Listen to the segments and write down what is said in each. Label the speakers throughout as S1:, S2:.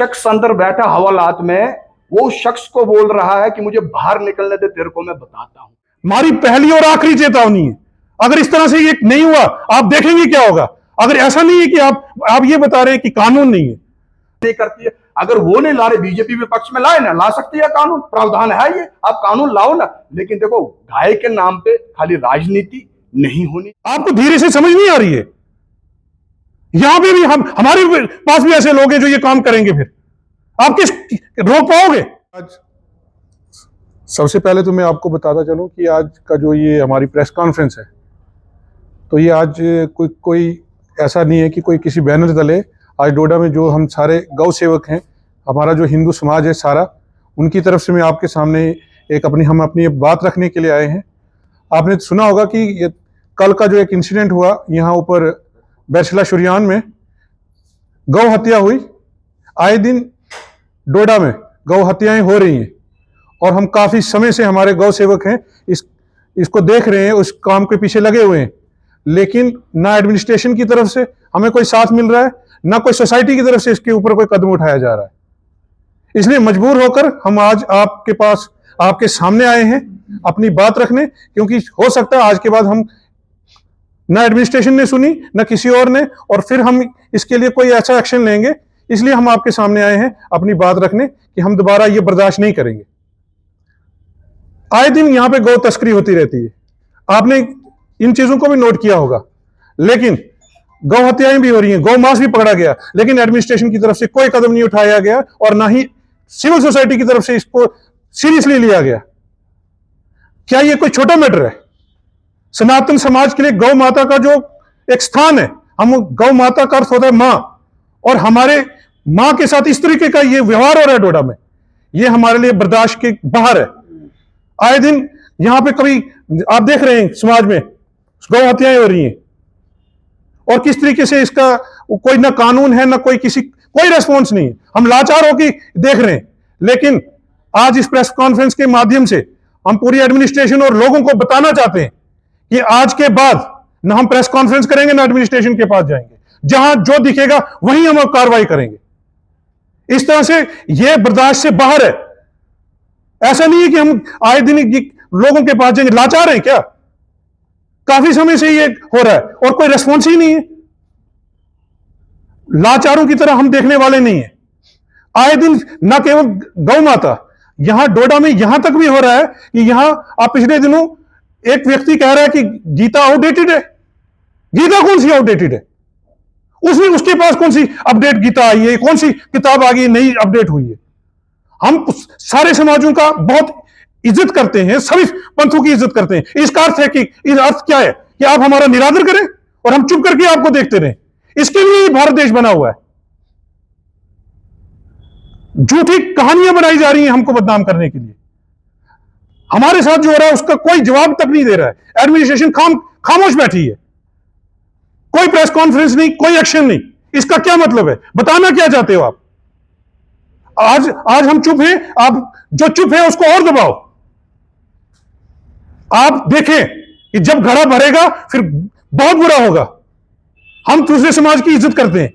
S1: शख्स अंदर बैठा हवालात में, वो शख्स को बोल रहा है कि मुझे बाहर निकलने दे, तेरे को मैं बताता हूं।
S2: हमारी पहली और आखिरी चेतावनी है। अगर इस तरह से ये नहीं हुआ, आप देखेंगे क्या होगा। अगर ऐसा नहीं है कि आप ये बता रहे हैं कि कानून नहीं है,
S1: नहीं करती है। अगर वो नहीं ला रहे, बीजेपी विपक्ष में लाए ना, ला सकती है, कानून प्रावधान है, ये आप कानून लाओ ना। लेकिन देखो, गाय के नाम पे खाली राजनीति नहीं होनी।
S2: आपको धीरे से समझ नहीं आ रही है। यहां पे भी हमारे पास भी ऐसे लोग हैं जो ये काम करेंगे, फिर आप किस रोक पाओगे। आज सबसे पहले तो मैं आपको बताता चलूं कि आज का जो ये हमारी प्रेस कॉन्फ्रेंस है, तो ये आज कोई ऐसा नहीं है कि कोई किसी बैनर तले। आज डोडा में जो हम सारे गौ सेवक हैं, हमारा जो हिंदू समाज है सारा, उनकी तरफ से मैं आपके सामने हम अपनी बात रखने के लिए आए हैं। आपने सुना होगा कि ये कल का जो एक इंसिडेंट हुआ यहाँ ऊपर बैरसिला शुरियान में, गौ हत्या हुई। आए दिन डोडा में गौ हत्याएं हो रही हैं और हम काफ़ी समय से, हमारे गौ सेवक हैं, इसको देख रहे हैं, उस काम के पीछे लगे हुए हैं। लेकिन ना एडमिनिस्ट्रेशन की तरफ से हमें कोई साथ मिल रहा है, ना कोई सोसाइटी की तरफ से इसके ऊपर कोई कदम उठाया जा रहा है। इसलिए मजबूर होकर हम आज आपके पास, आपके सामने आए हैं अपनी बात रखने, क्योंकि हो सकता है आज के बाद हम ना एडमिनिस्ट्रेशन ने सुनी, ना किसी और ने, और फिर हम इसके लिए कोई ऐसा एक्शन लेंगे। इसलिए हम आपके सामने आए हैं अपनी बात रखने कि हम दोबारा ये बर्दाश्त नहीं करेंगे। आए दिन यहां पे गौ तस्करी होती रहती है, आपने इन चीजों को भी नोट किया होगा। लेकिन गौ हत्याएं भी हो रही हैं, गौ मांस भी पकड़ा गया, लेकिन एडमिनिस्ट्रेशन की तरफ से कोई कदम नहीं उठाया गया और ना ही सिविल सोसाइटी की तरफ से इसको सीरियसली लिया गया। क्या ये कोई छोटा मैटर है? सनातन समाज के लिए गौ माता का जो एक स्थान है, हम गौ माता का अर्थ होता है मां, और हमारे मां के साथ इस तरीके का ये व्यवहार हो रहा है डोडा में, ये हमारे लिए बर्दाश्त के बाहर है। आए दिन यहां पे कभी आप देख रहे हैं समाज में गौ हत्याएं हो रही हैं, और किस तरीके से इसका कोई ना कानून है, ना कोई रेस्पॉन्स नहीं है। हम लाचार होकर देख रहे हैं। लेकिन आज इस प्रेस कॉन्फ्रेंस के माध्यम से हम पूरी एडमिनिस्ट्रेशन और लोगों को बताना चाहते हैं कि आज के बाद ना हम प्रेस कॉन्फ्रेंस करेंगे, ना एडमिनिस्ट्रेशन के पास जाएंगे। जहां जो दिखेगा वहीं हम कार्रवाई करेंगे। इस तरह से यह बर्दाश्त से बाहर है। ऐसा नहीं है कि हम आए दिन लोगों के पास जाएंगे। लाचार हैं क्या? काफी समय से ये हो रहा है और कोई रेस्पॉन्स ही नहीं है। लाचारों की तरह हम देखने वाले नहीं है। आए दिन न केवल गौ माता, यहां डोडा में यहां तक भी हो रहा है कि यहां आप पिछले दिनों एक व्यक्ति कह रहा है कि गीता आउटडेटेड है। गीता कौन सी आउटडेटेड है? उसके पास कौन सी अपडेट गीता आई है? कौन सी किताब आ गई नई अपडेट हुई है? हम सारे समाजों का बहुत इज्जत करते हैं, सभी पंथों की इज्जत करते हैं। इसका अर्थ है कि इस अर्थ क्या है कि आप हमारा निरादर करें और हम चुप करके आपको देखते रहें? इसके लिए भारत देश बना हुआ है। झूठी कहानियां बनाई जा रही हैं हमको बदनाम करने के लिए। हमारे साथ जो हो रहा है उसका कोई जवाब तक नहीं दे रहा है। एडमिनिस्ट्रेशन खामोश बैठी है। कोई प्रेस कॉन्फ्रेंस नहीं, कोई एक्शन नहीं। इसका क्या मतलब है? बताना क्या चाहते हो आप? आज हम चुप हैं, आप जो चुप है उसको और दबाओ। आप देखें कि जब घड़ा भरेगा फिर बहुत बुरा होगा। हम दूसरे समाज की इज्जत करते हैं,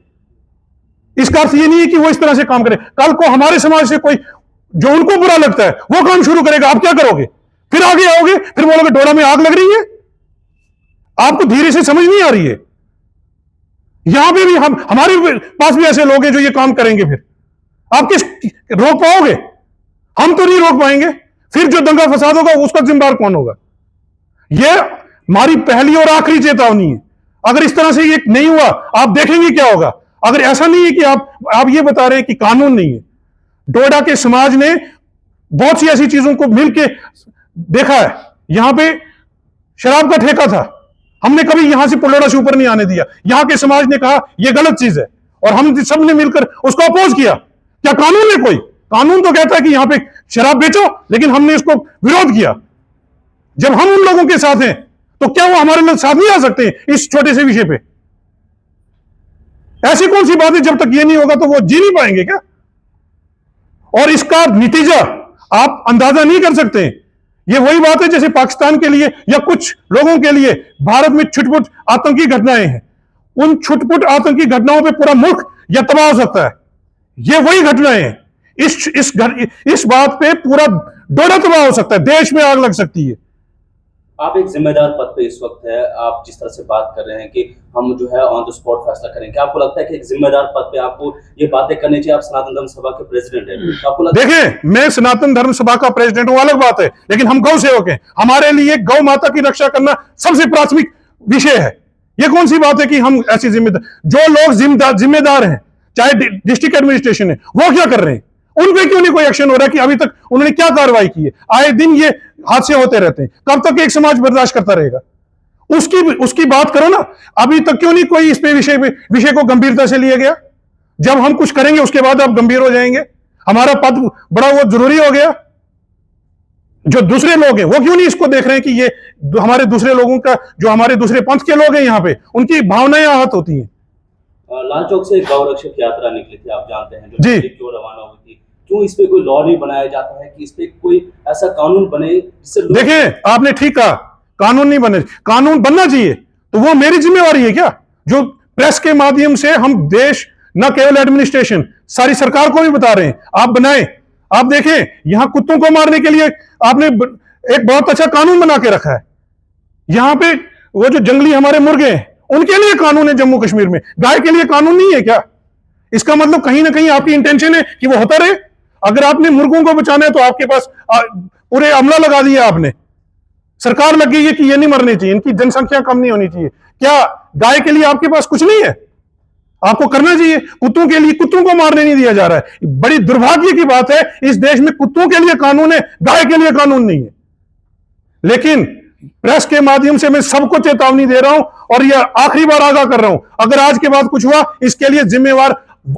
S2: इसका अर्थ यह नहीं है कि वो इस तरह से काम करे। कल को हमारे समाज से कोई जो उनको बुरा लगता है वो काम शुरू करेगा, आप क्या करोगे? फिर आगे आओगे, फिर बोलोगे डोडा में आग लग रही है। आपको धीरे से समझ नहीं आ रही है। यहां पे भी हमारे पास भी ऐसे लोग हैं जो ये काम करेंगे, फिर आप किस रोक पाओगे? हम तो नहीं रोक पाएंगे। फिर जो दंगा फसाद होगा उसका जिम्मेदार कौन होगा? यह हमारी पहली और आखिरी चेतावनी है। अगर इस तरह से ये नहीं हुआ, आप देखेंगे क्या होगा। अगर ऐसा नहीं है कि आप ये बता रहे हैं कि कानून नहीं है। डोडा के समाज ने बहुत सी ऐसी चीजों को मिलकर देखा है। यहां पे शराब का ठेका था, हमने कभी यहां से पुलोड़ा से ऊपर नहीं आने दिया। यहां के समाज ने कहा यह गलत चीज है और हम सब ने मिलकर उसको अपोज किया। क्या कानून है? कोई कानून तो कहता है कि यहां पे शराब बेचो, लेकिन हमने इसको विरोध किया। जब हम उन लोगों के साथ हैं तो क्या वो हमारे साथ नहीं आ सकते इस छोटे से विषय पे? ऐसी कौन सी बात है, जब तक ये नहीं होगा तो वो जी नहीं पाएंगे क्या? और इसका नतीजा आप अंदाजा नहीं कर सकते। ये वही बात है जैसे पाकिस्तान के लिए या कुछ लोगों के लिए भारत में छुटपुट आतंकी घटनाएं हैं। उन छुटपुट आतंकी घटनाओं पे पूरा मुल्क या तबाह हो सकता है। ये वही घटनाएं हैं। इस बात पे पूरा डोडा तबाह हो सकता है, देश में आग लग सकती है।
S3: आप एक जिम्मेदार पद पे इस वक्त है, आप जिस तरह से बात कर रहे हैं कि हम जो है ऑन द स्पॉट फैसला करेंगे, आपको लगता है कि एक जिम्मेदार पद पे आपको ये बातें करनी चाहिए? आप सनातन धर्म सभा के प्रेसिडेंट हैं, तो आपको लगता है?
S2: देखें, मैं सनातन धर्म सभा का प्रेसिडेंट हूं, अलग बात है, लेकिन हम गौ सेवक हैं। हमारे लिए गौ माता की रक्षा करना सबसे प्राथमिक विषय है। ये कौन सी बात है कि हम ऐसी जो लोग जिम्मेदार हैं, चाहे डिस्ट्रिक्ट एडमिनिस्ट्रेशन है, वो क्या कर रहे हैं? उन पे क्यों नहीं कोई एक्शन हो रहा है कि अभी तक उन्होंने क्या कार्रवाई की है? आए दिन ये हादसे होते रहते हैं, कब तक एक समाज बर्दाश्त करता रहेगा? उसकी बात करो ना। अभी तक क्यों नहीं कोई इस पे विषय को गंभीरता से लिया गया? जब हम कुछ करेंगे उसके बाद आप गंभीर हो जाएंगे। हमारा पद बड़ा वो जरूरी हो गया। जो दूसरे लोग हैं वो क्यों नहीं इसको देख रहे हैं कि ये हमारे दूसरे लोगों का, जो हमारे दूसरे पंथ के लोग हैं यहाँ पे, उनकी भावनाएं आहत होती हैं।
S3: लाल चौक से गौ रक्षक यात्रा निकली थी, आप जानते हैं,
S2: जी।
S3: जो क्यों रवाना हुई थी, क्यों इस पे कोई लॉ नहीं बनाया जाता है कि इस पे कोई ऐसा कानून बने जिससे
S2: देखिए, आपने ठीक कहा, कानून नहीं बने, कानून बनना चाहिए। तो वो मेरी जिम्मेवारी है क्या, जो प्रेस के माध्यम से हम देश, न केवल एडमिनिस्ट्रेशन, सारी सरकार को भी बता रहे हैं, आप बनाएं। आप देखें, यहां कुत्तों को मारने के लिए आपने एक बहुत अच्छा कानून बना के रखा है। यहां पे वो जो जंगली हमारे मुर्गे हैं, उनके लिए कानून है जम्मू कश्मीर में, गाय के लिए कानून नहीं है क्या? इसका मतलब कहीं ना कहीं आपकी इंटेंशन है कि वो होता रहे। अगर आपने मुर्गों को बचाना है तो आपके पास पूरे अमला लगा दिया, आपने सरकार लग गई है कि ये नहीं मरने चाहिए, इनकी जनसंख्या कम नहीं होनी चाहिए। क्या गाय के लिए आपके पास कुछ नहीं है? आपको करना चाहिए। कुत्तों के लिए, कुत्तों को मारने नहीं दिया जा रहा है। बड़ी दुर्भाग्य की बात है, इस देश में कुत्तों के लिए कानून है, गाय के लिए कानून नहीं है। लेकिन प्रेस के माध्यम से मैं सबको चेतावनी दे रहा हूं और यह आखिरी बार आगाह कर रहा हूं, अगर आज के बाद कुछ हुआ, इसके लिए जिम्मेवार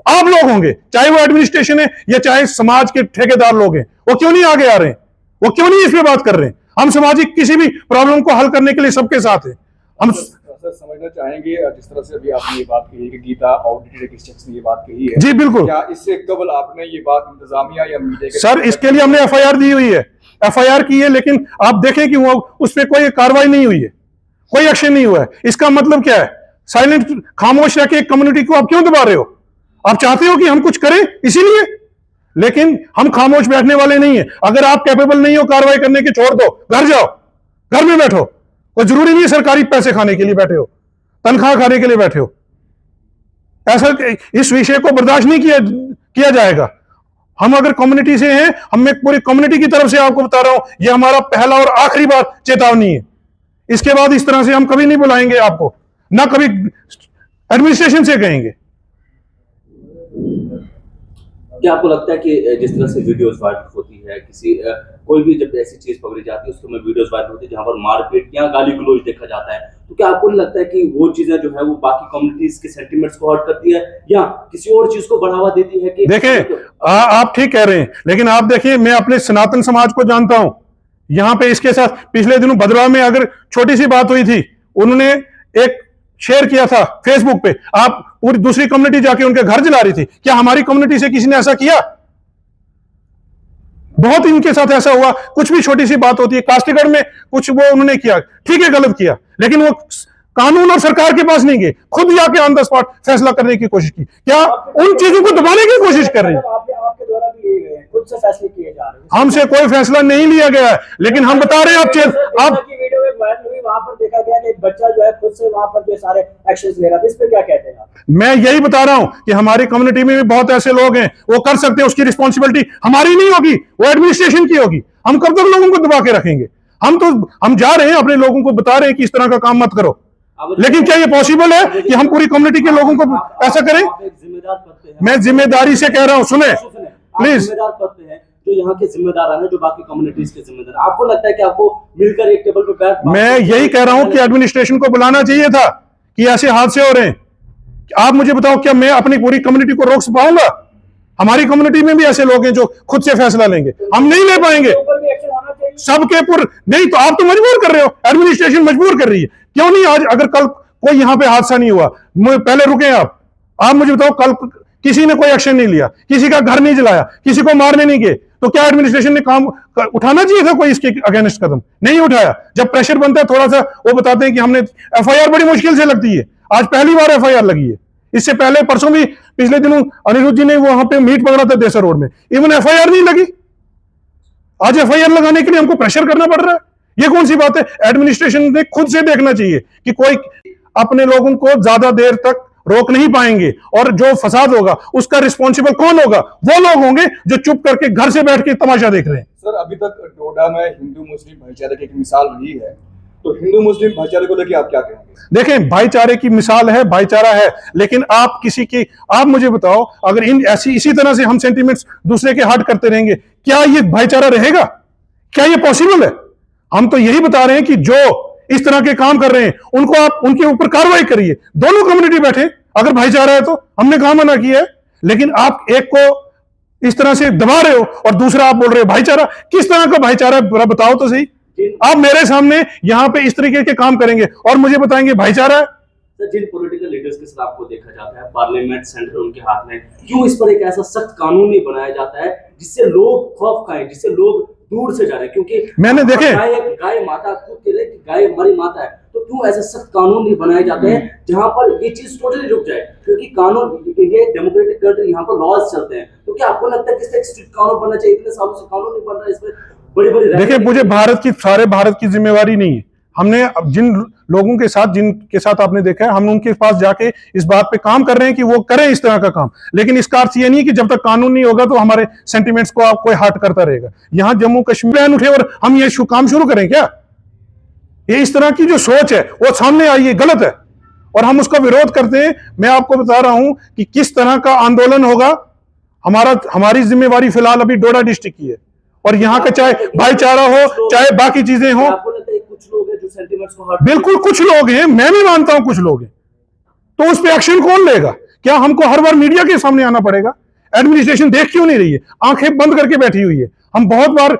S2: आप लोग होंगे, चाहे वो एडमिनिस्ट्रेशन है या चाहे समाज के ठेकेदार लोग हैं। वो क्यों नहीं आगे आ रहे हैं? वो क्यों नहीं इस पे बात कर रहे हैं? हम सामाजिक किसी भी प्रॉब्लम को हल करने के लिए सबके साथ हैं। हम
S4: सर समझना चाहेंगे, जिस तरह से अभी आपने ये बात कही है कि गीता आउटडेटेड एक शख्स ने ये बात कही है,
S2: जी बिल्कुल,
S4: क्या इससे कबल आपने ये बात इंतजामिया या मीडिया के
S2: सर इसके लिए हमने एफआईआर दी हुई है, एफआईआर की है, लेकिन आप देखें कि वो उस पर कोई कार्रवाई नहीं हुई है, कोई एक्शन नहीं हुआ है। इसका मतलब क्या है? साइलेंट, खामोश रह के एक कम्युनिटी को आप क्यों दबा रहे हो? आप चाहते हो कि हम कुछ करें इसीलिए, लेकिन हम खामोश बैठने वाले नहीं है। अगर आप कैपेबल नहीं हो कार्रवाई करने के, छोड़ दो, घर जाओ, घर में बैठो। कोई जरूरी नहीं है सरकारी पैसे खाने के लिए बैठे हो, तनख्वाह खाने के लिए बैठे हो। ऐसा इस विषय को बर्दाश्त नहीं किया जाएगा। हम अगर कम्युनिटी से हैं, हम एक पूरी कम्युनिटी की तरफ से आपको बता रहा हूं, यह हमारा पहला और आखिरी बार चेतावनी है। इसके बाद इस तरह से हम कभी नहीं बुलाएंगे आपको, ना कभी एडमिनिस्ट्रेशन से कहेंगे।
S3: क्या आपको लगता है कि जिस तरह से वीडियोस वायरल होती है, कोई भी जब ऐसी चीज पकड़ी जाती है उसके में वीडियोस वायरल होती है जहां पर मारपीट या गाली गलौज देखा जाता है, तो क्या आपको नहीं लगता है कि वो चीजें जो है वो बाकी कम्युनिटीज के सेंटिमेंट्स को हर्ट करती है या किसी और चीज को बढ़ावा देती है? कि
S2: देखें, आप ठीक कह रहे हैं, लेकिन आप देखिए, मैं अपने सनातन समाज को जानता हूं। यहां पे इसके साथ पिछले दिनों भद्रवाह में अगर छोटी सी बात हुई थी, उन्होंने एक शेयर किया था फेसबुक पे, आप पूरी दूसरी कम्युनिटी जाके उनके घर जला रही थी। क्या हमारी कम्युनिटी से किसी ने ऐसा किया? बहुत इनके साथ ऐसा हुआ, कुछ भी छोटी सी बात होती है, कास्टिगढ़ में कुछ वो उन्होंने किया, ठीक है, गलत किया, लेकिन वो कानून और सरकार के पास नहीं गए, खुद जाके ऑन द स्पॉट फैसला करने की कोशिश की। क्या उन चीजों को दबाने की कोशिश कर रही है?
S5: आपके द्वारा भी लिए गए, खुद से फैसले किए जा रहे हैं।
S2: हमसे कोई फैसला नहीं लिया गया है, लेकिन हम बता रहे हैं आप
S5: वीडियो में वायरल हुई, वहां पर देखा गया कि एक बच्चा जो है खुद से वहां पर जो सारे एक्शंस ले रहा था, इस पे क्या कहते हैं आप?
S2: मैं यही बता रहा हूं कि हमारी कम्युनिटी में भी बहुत ऐसे लोग हैं, वो कर सकते हैं, उसकी रिस्पॉन्सिबिलिटी हमारी नहीं होगी, वो एडमिनिस्ट्रेशन की होगी। हम कब तक लोगों को दबा के रखेंगे? हम जा रहे हैं, अपने लोगों को बता रहे हैं कि इस तरह का काम मत करो, लेकिन क्या ये पॉसिबल है कि हम पूरी कम्युनिटी के लोगों को ऐसा करें?
S3: जिम्मेदार पद पे हैं,
S2: मैं जिम्मेदारी से कह रहा हूं, सुने प्लीज।
S3: जिम्मेदार पद पे हैं, जो यहाँ के जिम्मेदार हैं, जो बाकी कम्युनिटीज के जिम्मेदार, आपको लगता है कि आपको मिलकर एक टेबल पर बैठ,
S2: मैं यही कह रहा हूं कि एडमिनिस्ट्रेशन को बुलाना चाहिए था कि ऐसे हादसे हो रहे हैं। आप मुझे बताओ, क्या मैं अपनी पूरी कम्युनिटी को रोक पाऊंगा? हमारी कम्युनिटी में भी ऐसे लोग हैं जो खुद से फैसला लेंगे, हम नहीं ले पाएंगे। सबके नहीं, तो आप तो मजबूर कर रहे हो, एडमिनिस्ट्रेशन मजबूर कर रही है। क्यों नहीं आज, अगर कल कोई यहां पे हादसा नहीं हुआ, पहले रुके आप मुझे बताओ, कल किसी ने कोई एक्शन नहीं लिया, किसी का घर नहीं जलाया, किसी को मारने नहीं गए, तो क्या एडमिनिस्ट्रेशन ने काम उठाना चाहिए था कोई इसके अगेंस्ट कदम? नहीं उठाया। जब प्रेशर बनता है थोड़ा सा, वो बताते हैं कि हमने एफआईआर बड़ी मुश्किल से लगती है, आज पहली बार एफआईआर लगी है, इससे पहले परसों भी, पिछले दिनों अनिरुद्ध जी ने वहां पे मीट पकड़ा था देसर रोड में, इवन एफआईआर नहीं लगी। आज एफआईआर लगाने के लिए हमको प्रेशर करना पड़ रहा है। ये कौन सी बात है? एडमिनिस्ट्रेशन ने खुद से देखना चाहिए कि कोई अपने लोगों को ज्यादा देर तक रोक नहीं पाएंगे, और जो फसाद होगा उसका रिस्पॉन्सिबल कौन होगा? वो लोग होंगे जो चुप करके घर से बैठ के तमाशा देख रहे हैं।
S4: सर, अभी तक डोडा में हिंदू मुस्लिम भाईचारे की एक मिसाल रही है, तो हिंदू मुस्लिम भाईचारे को लेकर आप क्या कहेंगे?
S2: देखें, भाईचारे की मिसाल है, भाईचारा है, लेकिन आप किसी की, आप मुझे बताओ, अगर इसी तरह से हम सेंटिमेंट्स दूसरे के हर्ट करते रहेंगे, क्या ये भाईचारा रहेगा? क्या ये पॉसिबल है? हम तो यही बता रहे हैं कि जो इस तरह के काम कर रहे हैं उनको आप उनके ऊपर कार्रवाई करिए। दोनों कम्युनिटी बैठे, अगर भाईचारा है तो, हमने कहां मना किया है? लेकिन आप एक को इस तरह से दबा रहे हो और दूसरा आप बोल रहे हो भाईचारा। किस तरह का भाईचारा है बताओ तो सही। आप मेरे सामने यहां पे इस तरीके के काम करेंगे और मुझे बताएंगे भाईचारा है?
S3: सर, जिन पॉलिटिकल लीडर्स के साथ आपको देखा जाता है, पार्लियामेंट सेंटर उनके हाथ में, क्यों इस पर एक ऐसा सख्त कानून नहीं बनाया जाता है जिससे लोग खौफ खाएं, जिससे लोग दूर से जा रहे हैं? क्योंकि
S2: मैंने देखे,
S3: गाय माता खुद कह रहे कि गाय हमारी माता है, तो क्यों ऐसे सख्त कानून नहीं बनाए जाते हैं जहां पर ये चीज टोटली रुक जाए? क्योंकि कानून, ये डेमोक्रेटिक कंट्री, यहाँ पर लॉज चलते हैं, तो क्या आपको लगता है कि स्ट्रिक्ट कानून बनना चाहिए? इतने सालों से कानून नहीं बन रहा है, इसमें बड़ी बड़ी।
S2: देखिए, मुझे सारे भारत की जिम्मेवारी नहीं है। हमने जिन लोगों के साथ, जिनके साथ आपने देखा है, हम उनके पास जाके इस बात पे काम कर रहे हैं कि वो करें इस तरह का काम। लेकिन इसका अर्थ ये नहीं कि जब तक कानून नहीं होगा तो हमारे सेंटिमेंट्स को कोई हर्ट करता रहेगा। यहां जम्मू कश्मीर प्लान उठे और हम ये काम शुरू करें क्या? ये इस तरह की जो सोच है वो सामने आई है, गलत है, और हम उसका विरोध करते हैं। मैं आपको बता रहा हूं कि किस तरह का आंदोलन होगा। हमारी जिम्मेवारी फिलहाल अभी डोडा डिस्ट्रिक्ट की है, और यहाँ का चाहे भाईचारा हो, चाहे बाकी चीजें हो,
S3: कुछ लोग हैं जो सेंटिमेंट्स को हर्ट।
S2: बिल्कुल कुछ लोग हैं, मैं भी मानता हूं कुछ लोग हैं, तो उस पर एक्शन कौन लेगा? क्या हमको हर बार मीडिया के सामने आना पड़ेगा? एडमिनिस्ट्रेशन देख क्यों नहीं रही है? आंखें बंद करके बैठी हुई है। हम बहुत बार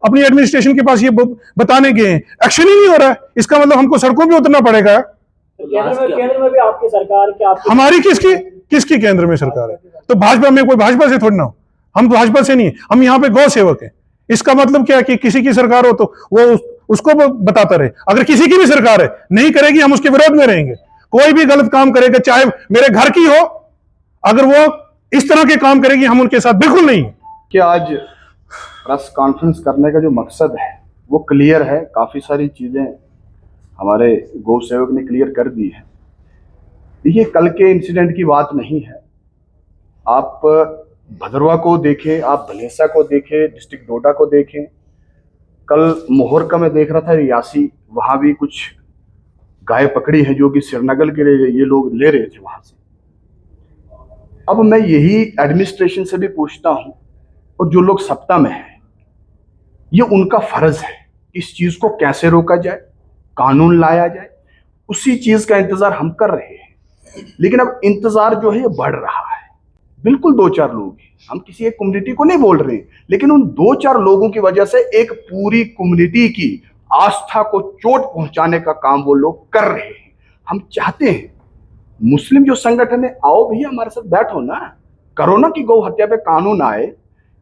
S2: अपनी एडमिनिस्ट्रेशन के पास ये बताने गए हैं, एक्शन ही नहीं हो रहा है। इसका मतलब हमको सड़कों पे उतरना पड़ेगा।
S5: केंद्र में भी आपकी सरकार, क्या
S2: हमारी किसकी केंद्र में सरकार है? तो भाजपा में, कोई भाजपा से थोड़ी ना हो, हम भाजपा से नहीं है, हम यहाँ पे गौ सेवक हैं। इसका मतलब क्या है कि किसी की सरकार हो तो वो उसको बताता रहे। अगर किसी की भी सरकार है, नहीं करेगी, हम उसके विरोध में रहेंगे। कोई भी गलत काम करेगा, चाहे मेरे घर की हो, अगर वो इस तरह के काम करेगी, हम उनके साथ बिल्कुल नहीं।
S1: कि आज प्रेस कॉन्फ्रेंस करने का जो मकसद है वो क्लियर है। काफ़ी सारी चीज़ें हमारे गौ सेवक ने क्लियर कर दी है। देखिए, कल के इंसिडेंट की बात नहीं है। आप भदरवा को देखें, आप भलेसा को देखें, डिस्ट्रिक्ट डोडा को देखें। कल मोहरका में देख रहा था रियासी, वहाँ भी कुछ गाय पकड़ी है जो कि श्रीनगर के ये लोग ले रहे थे वहाँ से। अब मैं यही एडमिनिस्ट्रेशन से भी पूछता हूँ, और जो लोग सत्ता में हैं, ये उनका फर्ज है इस चीज़ को कैसे रोका जाए, कानून लाया जाए। उसी चीज़ का इंतज़ार हम कर रहे हैं। लेकिन अब इंतज़ार जो है ये बढ़ रहा है। बिल्कुल 2-4 लोग हैं, हम किसी एक कम्युनिटी को नहीं बोल रहे हैं, लेकिन उन 2-4 लोगों की वजह से एक पूरी कम्युनिटी की आस्था को चोट पहुंचाने का काम वो लोग कर रहे हैं। हम चाहते हैं मुस्लिम जो संगठन है, आओ भैया हमारे साथ बैठो ना, करो ना कि गौ हत्या पे कानून आए।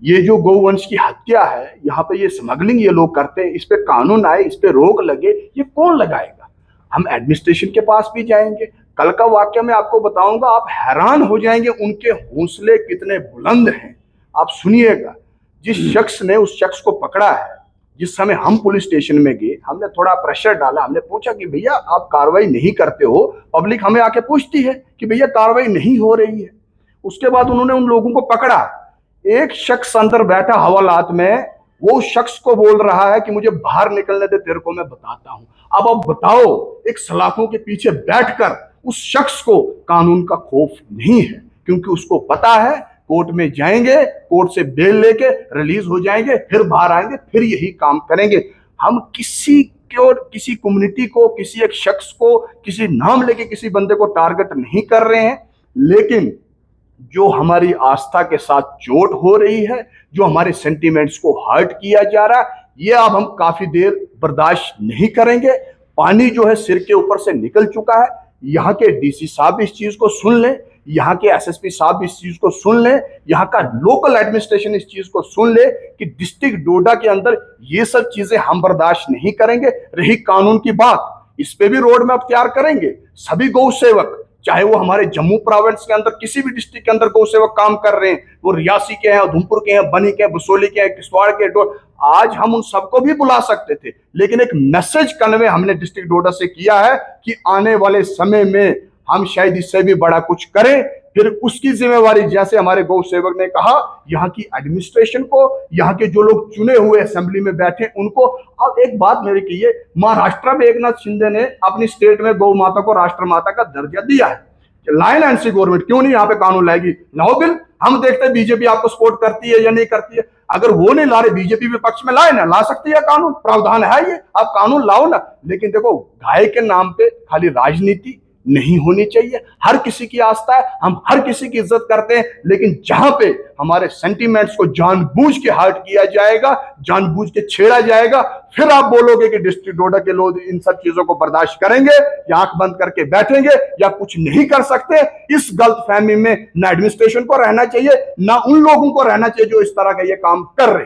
S1: ये जो गौवंश की हत्या है, यहाँ पे ये स्मगलिंग ये लोग करते हैं, इस पे कानून आए, इस पे रोक लगे। ये कौन लगाएगा? हम एडमिनिस्ट्रेशन के पास भी जाएंगे। कल का वाक्य मैं आपको बताऊंगा, आप हैरान हो जाएंगे उनके हौसले कितने बुलंद हैं। आप सुनिएगा। जिस शख्स ने उस शख्स को पकड़ा है, जिस समय हम पुलिस स्टेशन में गए, हमने थोड़ा प्रेशर डाला, हमने पूछा कि भैया आप कार्रवाई नहीं करते हो। पब्लिक हमें आके पूछती है कि भैया कार्रवाई नहीं हो रही है। उसके बाद उन्होंने उन लोगों को पकड़ा। एक शख्स अंदर बैठा हवालात में, वो शख्स को बोल रहा है कि मुझे बाहर निकलने दे, तेरे को मैं बताता हूं। अब आप बताओ, एक सलाखों के पीछे बैठकर उस शख्स को कानून का खौफ नहीं है, क्योंकि उसको पता है कोर्ट में जाएंगे, कोर्ट से बेल लेके रिलीज हो जाएंगे, फिर बाहर आएंगे, फिर यही काम करेंगे। हम किसी कम्युनिटी को, किसी एक शख्स को, किसी नाम लेके किसी बंदे को टारगेट नहीं कर रहे हैं, लेकिन जो हमारी आस्था के साथ चोट हो रही है, जो हमारे सेंटिमेंट्स को हर्ट किया जा रहा है, ये अब हम काफी देर बर्दाश्त नहीं करेंगे। पानी जो है सिर के ऊपर से निकल चुका है। यहाँ के डीसी साहब इस चीज को सुन लें, यहाँ के एसएसपी साहब इस चीज को सुन लें, यहाँ का लोकल एडमिनिस्ट्रेशन इस चीज को सुन ले कि डिस्ट्रिक्ट डोडा के अंदर ये सब चीजें हम बर्दाश्त नहीं करेंगे। रही कानून की बात, इस पे भी रोड मैप तैयार करेंगे। सभी गौ सेवक चाहे वो हमारे जम्मू प्रोविंस के अंदर किसी भी डिस्ट्रिक्ट के अंदर गौ सेवक काम कर रहे हैं, वो रियासी के हैं, उधमपुर के हैं, बनी के हैं, बसोली के हैं, किश्तवाड़ के हैं। आज हम उन सबको भी बुला सकते थे, लेकिन एक मैसेज कन्वे हमने डिस्ट्रिक्ट डोडा से किया है कि आने वाले समय में हम शायद इससे भी बड़ा कुछ करें। फिर उसकी जिम्मेवारी, जैसे हमारे गौ सेवक ने कहा, यहाँ की एडमिनिस्ट्रेशन को, यहाँ के जो लोग चुने हुए असेंबली में बैठे उनको। अब एक बात मेरी कहिए, महाराष्ट्र में एकनाथ शिंदे ने अपनी स्टेट में गौ माता को राष्ट्र माता का दर्जा दिया है, लाइन एनसी गवर्नमेंट क्यों नहीं यहाँ पे कानून लाएगी? लाओ बिल, हम देखते हैं बीजेपी आपको सपोर्ट करती है या नहीं करती है। अगर वो नहीं ला रहे, बीजेपी विपक्ष में लाए ना, ला सकती है कानून, प्रावधान है ये, आप कानून लाओ ना। लेकिन देखो, गाय के नाम पे खाली राजनीति नहीं होनी चाहिए। हर किसी की आस्था है, हम हर किसी की इज्जत करते हैं, लेकिन जहां पे हमारे सेंटीमेंट्स को जानबूझ के हर्ट किया जाएगा, जानबूझ के छेड़ा जाएगा, फिर आप बोलोगे कि डिस्ट्रिक्ट डोडा के लोग इन सब चीजों को बर्दाश्त करेंगे या आंख बंद करके बैठेंगे या कुछ नहीं कर सकते। इस गलतफहमी में ना एडमिनिस्ट्रेशन को रहना चाहिए, ना उन लोगों को रहना चाहिए जो इस तरह का ये काम कर रहे हैं।